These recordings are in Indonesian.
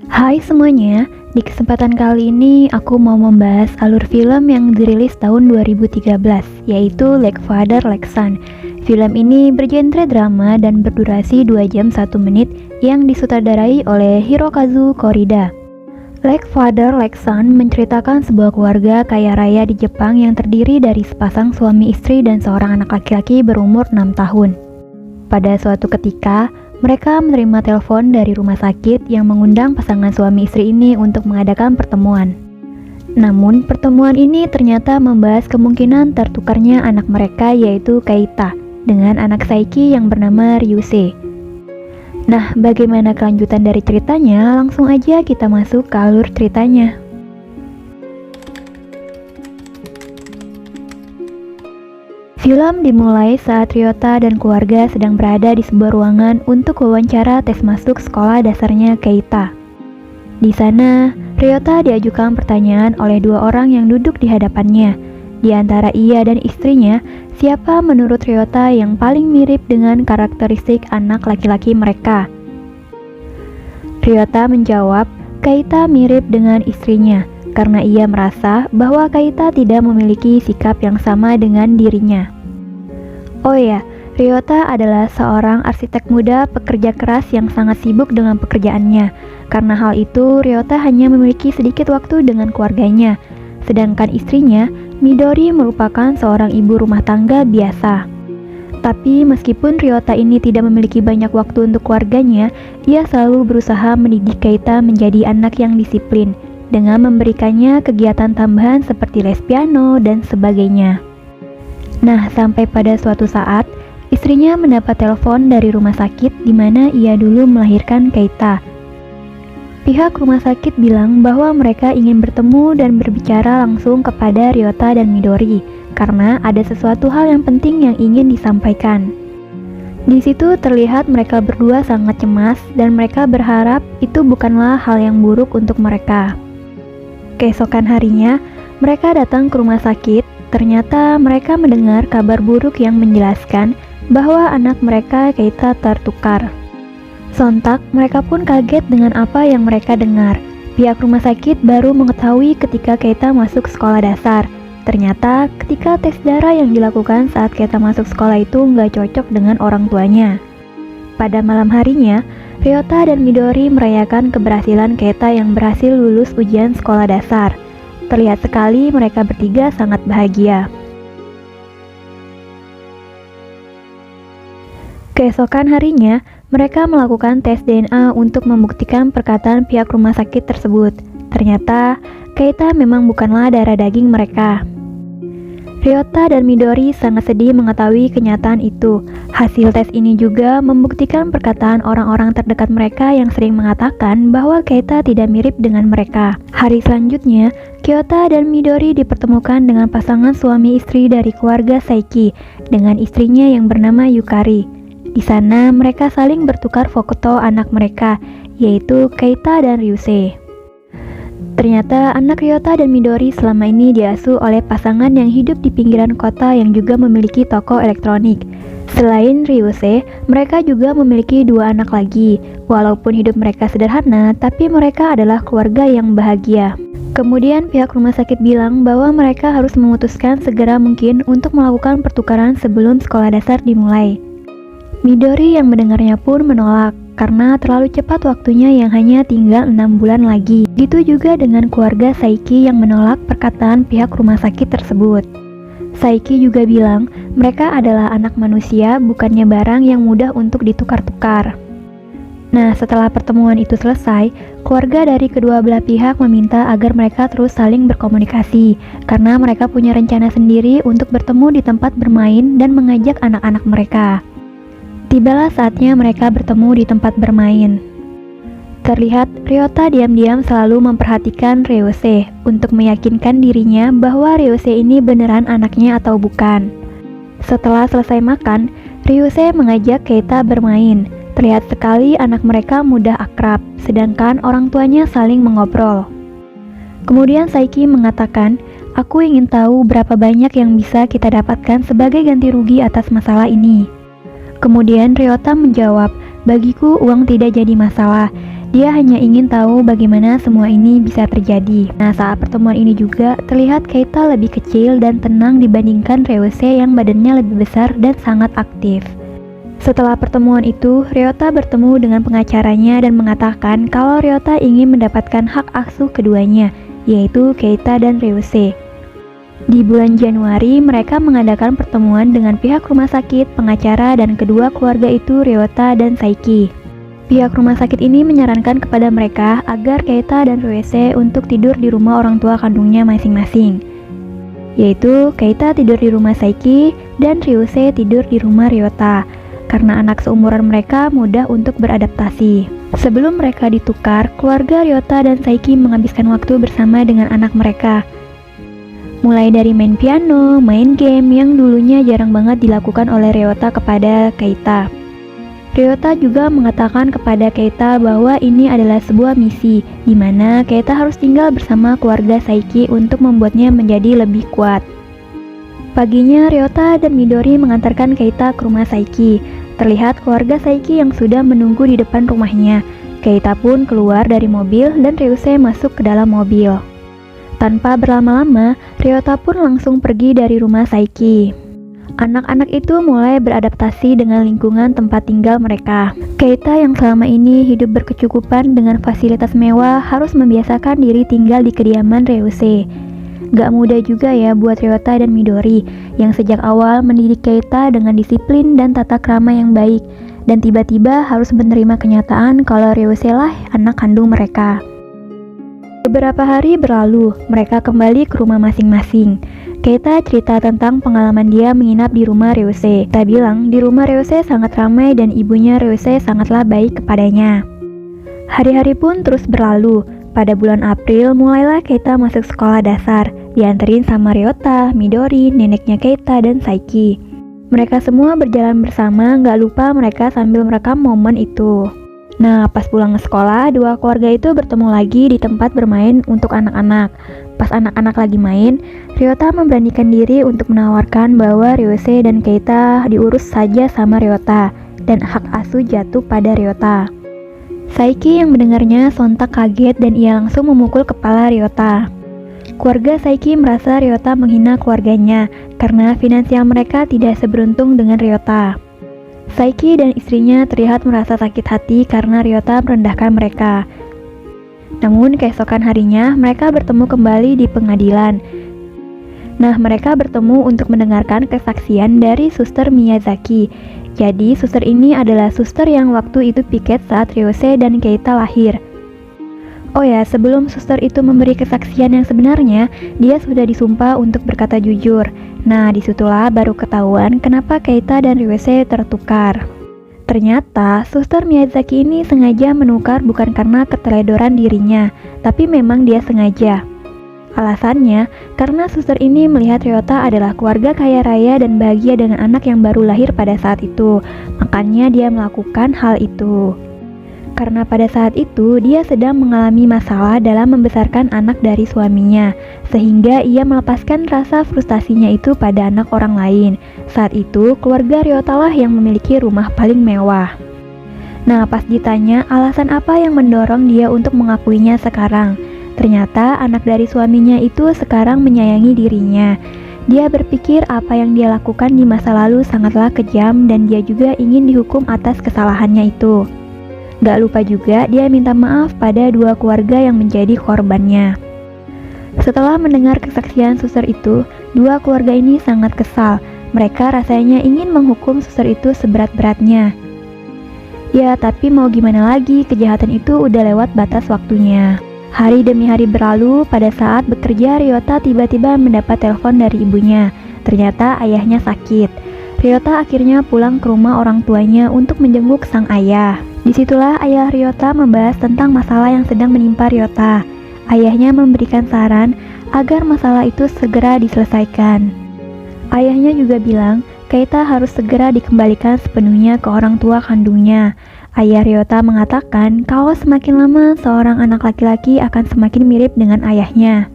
Hai semuanya, di kesempatan kali ini aku mau membahas alur film yang dirilis tahun 2013, yaitu Like Father Like Son. Film ini bergenre drama dan berdurasi 2 jam 1 menit yang disutradarai oleh Hirokazu Korida. Like Father Like Son menceritakan sebuah keluarga kaya raya di Jepang yang terdiri dari sepasang suami istri dan seorang anak laki-laki berumur 6 tahun. Pada suatu ketika, mereka menerima telepon dari rumah sakit yang mengundang pasangan suami istri ini untuk mengadakan pertemuan. Namun, pertemuan ini ternyata membahas kemungkinan tertukarnya anak mereka yaitu Keita dengan anak Saiki yang bernama Ryusei. Nah, bagaimana kelanjutan dari ceritanya? Langsung aja kita masuk ke alur ceritanya. Film dimulai saat Ryota dan keluarga sedang berada di sebuah ruangan untuk wawancara tes masuk sekolah dasarnya Keita. Di sana, Ryota diajukan pertanyaan oleh 2 orang yang duduk di hadapannya. Di antara ia dan istrinya, siapa menurut Ryota yang paling mirip dengan karakteristik anak laki-laki mereka? Ryota menjawab, Keita mirip dengan istrinya, karena ia merasa bahwa Keita tidak memiliki sikap yang sama dengan dirinya. Oh ya, Ryota adalah seorang arsitek muda pekerja keras yang sangat sibuk dengan pekerjaannya. Karena hal itu, Ryota hanya memiliki sedikit waktu dengan keluarganya. Sedangkan istrinya, Midori merupakan seorang ibu rumah tangga biasa. Tapi meskipun Ryota ini tidak memiliki banyak waktu untuk keluarganya, ia selalu berusaha mendidik Keita menjadi anak yang disiplin dengan memberikannya kegiatan tambahan seperti les piano dan sebagainya. Nah, sampai pada suatu saat, istrinya mendapat telepon dari rumah sakit di mana ia dulu melahirkan Keita. Pihak rumah sakit bilang bahwa mereka ingin bertemu dan berbicara langsung kepada Ryota dan Midori karena ada sesuatu hal yang penting yang ingin disampaikan. Di situ terlihat mereka berdua sangat cemas dan mereka berharap itu bukanlah hal yang buruk untuk mereka. Keesokan harinya, mereka datang ke rumah sakit. Ternyata mereka mendengar kabar buruk yang menjelaskan bahwa anak mereka Keita tertukar. Sontak mereka pun kaget dengan apa yang mereka dengar. Pihak rumah sakit baru mengetahui ketika Keita masuk sekolah dasar. Ternyata ketika tes darah yang dilakukan saat Keita masuk sekolah itu nggak cocok dengan orang tuanya. Pada malam harinya, Ryota dan Midori merayakan keberhasilan Keita yang berhasil lulus ujian sekolah dasar. Terlihat sekali mereka bertiga sangat bahagia. Keesokan harinya, mereka melakukan tes DNA untuk membuktikan perkataan pihak rumah sakit tersebut. Ternyata, Keita memang bukanlah darah daging mereka. Ryota dan Midori sangat sedih mengetahui kenyataan itu. Hasil tes ini juga membuktikan perkataan orang-orang terdekat mereka yang sering mengatakan bahwa Keita tidak mirip dengan mereka. Hari selanjutnya, Ryota dan Midori dipertemukan dengan pasangan suami istri dari keluarga Saiki dengan istrinya yang bernama Yukari. Di sana, mereka saling bertukar foto anak mereka, yaitu Keita dan Ryusei. Ternyata anak Ryota dan Midori selama ini diasuh oleh pasangan yang hidup di pinggiran kota yang juga memiliki toko elektronik. Selain Ryusei, mereka juga memiliki 2 anak lagi. Walaupun hidup mereka sederhana, tapi mereka adalah keluarga yang bahagia. Kemudian pihak rumah sakit bilang bahwa mereka harus memutuskan segera mungkin untuk melakukan pertukaran sebelum sekolah dasar dimulai. Midori yang mendengarnya pun menolak. Karena terlalu cepat waktunya yang hanya tinggal 6 bulan lagi. Gitu juga dengan keluarga Saiki yang menolak perkataan pihak rumah sakit tersebut. Saiki juga bilang mereka adalah anak manusia, bukannya barang yang mudah untuk ditukar-tukar. Nah, setelah pertemuan itu selesai, keluarga dari kedua belah pihak meminta agar mereka terus saling berkomunikasi karena mereka punya rencana sendiri untuk bertemu di tempat bermain dan mengajak anak-anak mereka. Tibalah saatnya mereka bertemu di tempat bermain. Terlihat Ryota diam-diam selalu memperhatikan Ryusei untuk meyakinkan dirinya bahwa Ryusei ini beneran anaknya atau bukan. Setelah selesai makan, Ryusei mengajak Keita bermain. Terlihat sekali anak mereka mudah akrab, sedangkan orang tuanya saling mengobrol. Kemudian Saiki mengatakan, "Aku ingin tahu berapa banyak yang bisa kita dapatkan sebagai ganti rugi atas masalah ini." Kemudian Ryota menjawab, "Bagiku uang tidak jadi masalah. Dia hanya ingin tahu bagaimana semua ini bisa terjadi. Nah, saat pertemuan ini juga terlihat Keita lebih kecil dan tenang dibandingkan Ryusei yang badannya lebih besar dan sangat aktif. Setelah pertemuan itu, Ryota bertemu dengan pengacaranya dan mengatakan kalau Ryota ingin mendapatkan hak asuh keduanya, yaitu Keita dan Ryusei. Di bulan Januari, mereka mengadakan pertemuan dengan pihak rumah sakit, pengacara, dan kedua keluarga itu Ryota dan Saiki. Pihak rumah sakit ini menyarankan kepada mereka agar Keita dan Ryusei untuk tidur di rumah orang tua kandungnya masing-masing, yaitu Keita tidur di rumah Saiki dan Ryusei tidur di rumah Ryota, karena anak seumuran mereka mudah untuk beradaptasi. Sebelum mereka ditukar, keluarga Ryota dan Saiki menghabiskan waktu bersama dengan anak mereka. Mulai dari main piano, main game yang dulunya jarang banget dilakukan oleh Ryota kepada Keita. Ryota juga mengatakan kepada Keita bahwa ini adalah sebuah misi, di mana Keita harus tinggal bersama keluarga Saiki untuk membuatnya menjadi lebih kuat. Paginya, Ryota dan Midori mengantarkan Keita ke rumah Saiki. Terlihat keluarga Saiki yang sudah menunggu di depan rumahnya. Keita pun keluar dari mobil dan Ryusei masuk ke dalam mobil. Tanpa berlama-lama, Ryota pun langsung pergi dari rumah Saiki. Anak-anak itu mulai beradaptasi dengan lingkungan tempat tinggal mereka. Keita yang selama ini hidup berkecukupan dengan fasilitas mewah harus membiasakan diri tinggal di kediaman Ryusei. Gak mudah juga ya buat Ryota dan Midori yang sejak awal mendidik Keita dengan disiplin dan tata krama yang baik, dan tiba-tiba harus menerima kenyataan kalau Ryusei lah anak kandung mereka. Beberapa hari berlalu, mereka kembali ke rumah masing-masing. Keita cerita tentang pengalaman dia menginap di rumah Ryusei. Kita bilang di rumah Ryusei sangat ramai dan ibunya Ryusei sangatlah baik kepadanya. Hari-hari pun terus berlalu. Pada bulan April, mulailah Keita masuk sekolah dasar, dianterin sama Ryota, Midori, neneknya Keita, dan Saiki. Mereka semua berjalan bersama, gak lupa mereka sambil merekam momen itu. Nah, pas pulang ke sekolah, dua keluarga itu bertemu lagi di tempat bermain untuk anak-anak. Pas anak-anak lagi main, Ryota memberanikan diri untuk menawarkan bahwa Ryusei dan Keita diurus saja sama Ryota, dan hak asuh jatuh pada Ryota. Saiki yang mendengarnya sontak kaget dan ia langsung memukul kepala Ryota. Keluarga Saiki merasa Ryota menghina keluarganya, karena finansial mereka tidak seberuntung dengan Ryota. Saiki dan istrinya terlihat merasa sakit hati karena Ryota merendahkan mereka. Namun keesokan harinya mereka bertemu kembali di pengadilan. Nah, mereka bertemu untuk mendengarkan kesaksian dari Suster Miyazaki. Jadi suster ini adalah suster yang waktu itu piket saat Ryusei dan Keita lahir. Oh ya, sebelum suster itu memberi kesaksian yang sebenarnya, dia sudah disumpah untuk berkata jujur. Nah, disitulah baru ketahuan kenapa Keita dan Ryusei tertukar. Ternyata, suster Miyazaki ini sengaja menukar bukan karena keteledoran dirinya, tapi memang dia sengaja. Alasannya, karena suster ini melihat Ryota adalah keluarga kaya raya dan bahagia dengan anak yang baru lahir pada saat itu, makanya dia melakukan hal itu. Karena pada saat itu dia sedang mengalami masalah dalam membesarkan anak dari suaminya, sehingga ia melepaskan rasa frustasinya itu pada anak orang lain. Saat itu keluarga Ryota lah yang memiliki rumah paling mewah. Nah, pas ditanya alasan apa yang mendorong dia untuk mengakuinya sekarang, ternyata anak dari suaminya itu sekarang menyayangi dirinya. Dia berpikir apa yang dia lakukan di masa lalu sangatlah kejam dan dia juga ingin dihukum atas kesalahannya itu. Gak lupa juga dia minta maaf pada dua keluarga yang menjadi korbannya. Setelah mendengar kesaksian suster itu, dua keluarga ini sangat kesal. Mereka rasanya ingin menghukum suster itu seberat-beratnya. Ya, tapi mau gimana lagi, kejahatan itu udah lewat batas waktunya. Hari demi hari berlalu, pada saat bekerja Ryota tiba-tiba mendapat telepon dari ibunya. Ternyata ayahnya sakit. Ryota akhirnya pulang ke rumah orang tuanya untuk menjenguk sang ayah. Disitulah ayah Ryota membahas tentang masalah yang sedang menimpa Ryota. Ayahnya memberikan saran agar masalah itu segera diselesaikan. Ayahnya juga bilang, Keita harus segera dikembalikan sepenuhnya ke orang tua kandungnya. Ayah Ryota mengatakan kalau semakin lama seorang anak laki-laki akan semakin mirip dengan ayahnya.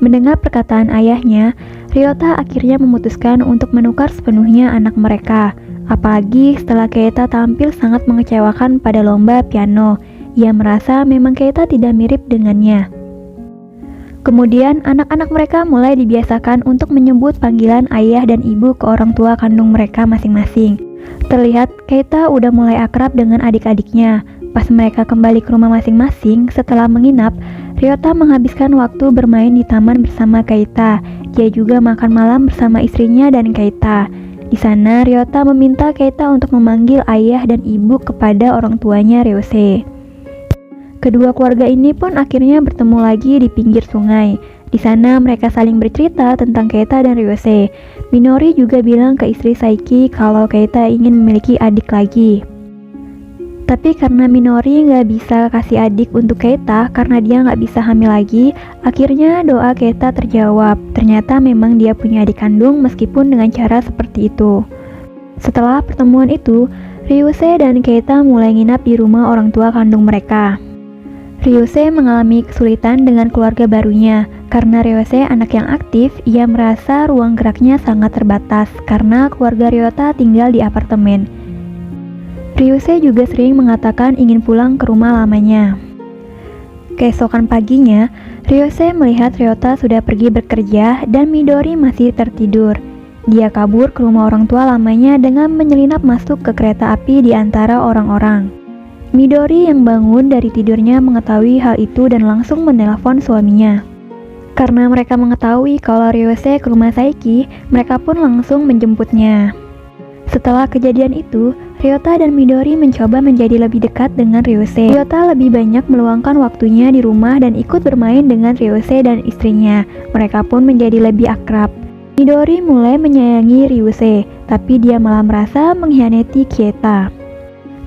Mendengar perkataan ayahnya, Ryota akhirnya memutuskan untuk menukar sepenuhnya anak mereka. Apalagi setelah Keita tampil sangat mengecewakan pada lomba piano. Ia merasa memang Keita tidak mirip dengannya. Kemudian anak-anak mereka mulai dibiasakan untuk menyebut panggilan ayah dan ibu ke orang tua kandung mereka masing-masing. Terlihat Keita udah mulai akrab dengan adik-adiknya. Pas mereka kembali ke rumah masing-masing setelah menginap, Ryota menghabiskan waktu bermain di taman bersama Keita. Dia juga makan malam bersama istrinya dan Keita. Di sana, Ryota meminta Keita untuk memanggil ayah dan ibu kepada orang tuanya Ryose. Kedua keluarga ini pun akhirnya bertemu lagi di pinggir sungai. Di sana mereka saling bercerita tentang Keita dan Ryose. Minori juga bilang ke istri Saiki kalau Keita ingin memiliki adik lagi. Tapi karena Minori nggak bisa kasih adik untuk Keita karena dia nggak bisa hamil lagi, akhirnya doa Keita terjawab. Ternyata memang dia punya adik kandung meskipun dengan cara seperti itu. Setelah pertemuan itu, Ryose dan Keita mulai nginap di rumah orang tua kandung mereka. Ryose mengalami kesulitan dengan keluarga barunya. Karena Ryose anak yang aktif, ia merasa ruang geraknya sangat terbatas karena keluarga Ryota tinggal di apartemen. Ryose juga sering mengatakan ingin pulang ke rumah lamanya. Keesokan paginya, Ryose melihat Ryota sudah pergi bekerja dan Midori masih tertidur. Dia kabur ke rumah orang tua lamanya dengan menyelinap masuk ke kereta api di antara orang-orang. Midori yang bangun dari tidurnya mengetahui hal itu dan langsung menelpon suaminya. Karena mereka mengetahui kalau Ryose ke rumah Saiki, mereka pun langsung menjemputnya. Setelah kejadian itu, Ryota dan Midori mencoba menjadi lebih dekat dengan Ryose. Ryota lebih banyak meluangkan waktunya di rumah dan ikut bermain dengan Ryose dan istrinya. Mereka pun menjadi lebih akrab. Midori mulai menyayangi Ryose, tapi dia malah merasa mengkhianati Keita.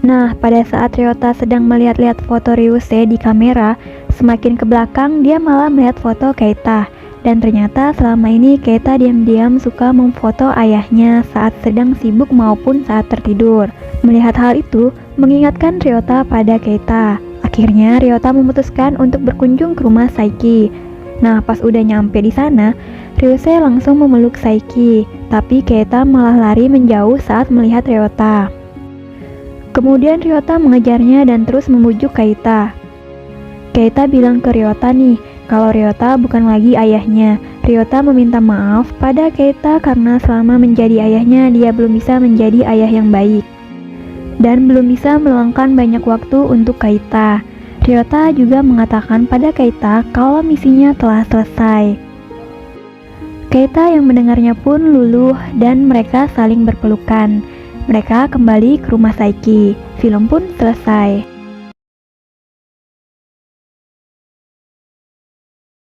Nah, pada saat Ryota sedang melihat-lihat foto Ryose di kamera, semakin ke belakang dia malah melihat foto Keita. Dan ternyata selama ini Keita diam-diam suka memfoto ayahnya saat sedang sibuk maupun saat tertidur. Melihat hal itu, mengingatkan Ryota pada Keita. Akhirnya Ryota memutuskan untuk berkunjung ke rumah Saiki. Nah, pas udah nyampe di sana, Ryose langsung memeluk Saiki, tapi Keita malah lari menjauh saat melihat Ryota. Kemudian Ryota mengejarnya dan terus membujuk Keita. Keita bilang ke Ryota nih, kalau Ryota bukan lagi ayahnya. Ryota meminta maaf pada Keita karena selama menjadi ayahnya dia belum bisa menjadi ayah yang baik. Dan belum bisa meluangkan banyak waktu untuk Keita. Ryota juga mengatakan pada Keita kalau misinya telah selesai. Keita yang mendengarnya pun luluh dan mereka saling berpelukan. Mereka kembali ke rumah Saiki. Film pun selesai.